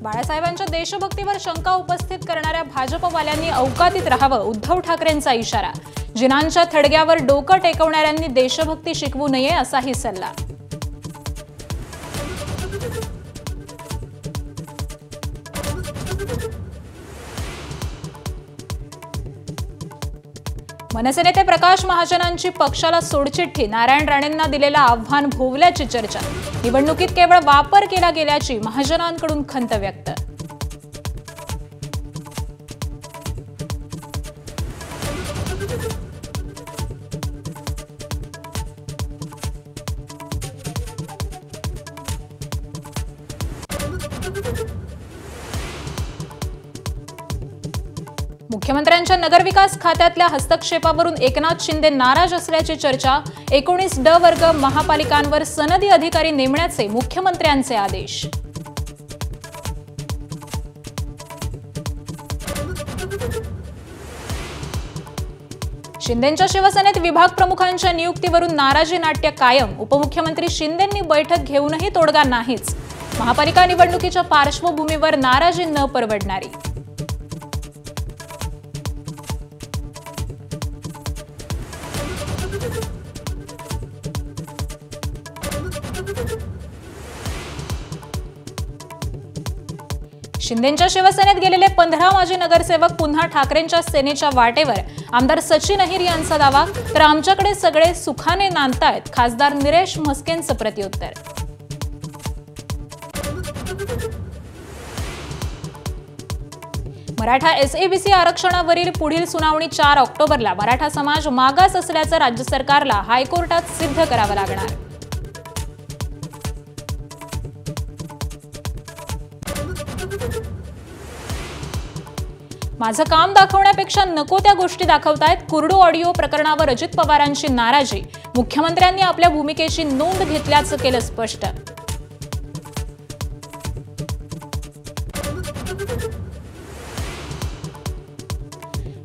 बाळासाहेबांच्या देशभक्तीवर शंका उपस्थित करणाऱ्या भाजपवाल्यांनी अवकातीत राहावं, उद्धव ठाकरेंचा इशारा। जिनांच्या थडग्यावर डोकं टेकवणाऱ्यांनी देशभक्ती शिकवू नये असाही सल्ला। मनसे नेते प्रकाश महाजनांची पक्षाला सोडचिठ्ठी, नारायण राणेंना दिलेलं आव्हान भोवल्याची चर्चा। निवडणुकीत केवळ वापर केला गेल्याची महाजनांकडून खंत व्यक्त। मुख्यमंत्र्यांच्या नगरविकास खात्यातल्या हस्तक्षेपावरून एकनाथ शिंदे नाराज असल्याची चर्चा। 19D वर्ग महापालिकांवर सनदी अधिकारी नेमण्याचे मुख्यमंत्र्यांचे आदेश। शिंदेंच्या शिवसेनेत विभाग प्रमुखांच्या नियुक्तीवरून नाराजी नाट्य कायम। उपमुख्यमंत्री शिंदेंनी बैठक घेऊनही तोडगा नाहीच। महापालिका निवडणुकीच्या पार्श्वभूमीवर नाराजी न परवडणारी। शिंदेंच्या शिवसेनेत गेलेले 15 माजी नगरसेवक पुन्हा ठाकरेंच्या सेनेच्या वाटेवर। आमदार सचिन अहिर यांचा दावा, तर आमच्याकडे सगळे सुखाने नांदतायत, खासदार निलेश म्हस्केंचं प्रत्युत्तर। मराठा SABC आरक्षणावरील पुढील सुनावणी 4 ऑक्टोबरला। मराठा समाज मागास असल्याचं राज्य सरकारला हायकोर्टात सिद्ध करावं लागणार। माझं काम दाखवण्यापेक्षा नको त्या गोष्टी दाखवतायत। कुरडू ऑडिओ प्रकरणावर अजित पवारांची नाराजी। मुख्यमंत्र्यांनी आपल्या भूमिकेची नोंद घेतल्याचं केलं स्पष्ट।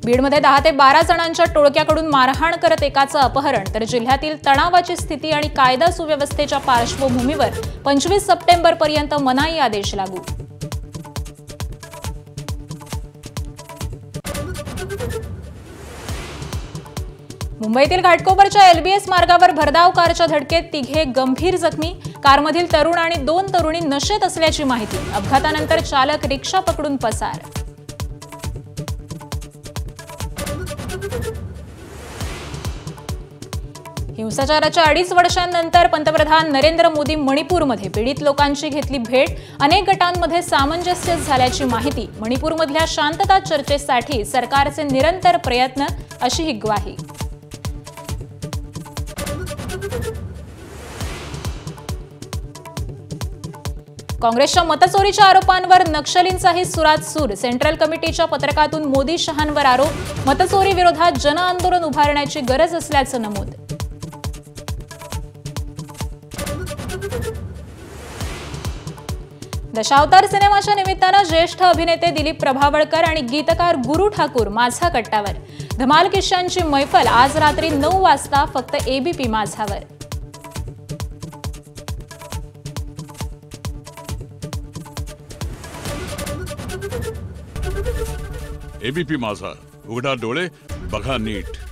बीडमध्ये 10 ते 12 जणांच्या टोळक्याकडून मारहाण करत एकाचं अपहरण। तर जिल्ह्यातील तणावाची स्थिती आणि कायदा सुव्यवस्थेच्या पार्श्वभूमीवर 25 सप्टेंबरपर्यंत मनाई आदेश लागू। मुंबईतील घाटकोपरच्या LBS मार्गावर भरधाव कारच्या धडकेत 3 गंभीर जखमी। कारमधील तरुण आणि 2 तरुणी नशेत असल्याची माहिती। अपघातानंतर चालक रिक्षा पकडून पसार। हिंसाचाराच्या 2.5 वर्षांनंतर पंतप्रधान नरेंद्र मोदी मणिपूरमध्ये पीडित लोकांची घेतली भेट। अनेक गटांमध्ये सामंजस्य झाल्याची माहिती। मणिपूरमधल्या शांतता चर्चेसाठी सरकारचे निरंतर प्रयत्न, अशी ही ग्वाही। काँग्रेसच्या मतचोरीच्या आरोपांवर नक्षलींचाही सुरात सूर। सेंट्रल कमिटीच्या पत्रकातून मोदी शहांवर आरोप। मतचोरी विरोधात जनआंदोलन उभारण्याची गरज असल्याचं नमूद। दशावतार सिनेमाच्या निमित्तानं ज्येष्ठ अभिनेते दिलीप प्रभावळकर आणि गीतकार गुरु ठाकूर माझा कट्टावर। धमाल किस्सांची मैफल आज रात्री 9 वाजता फक्त ABP माझावर। ABP माझा, उघडा डोळे बघा नीट।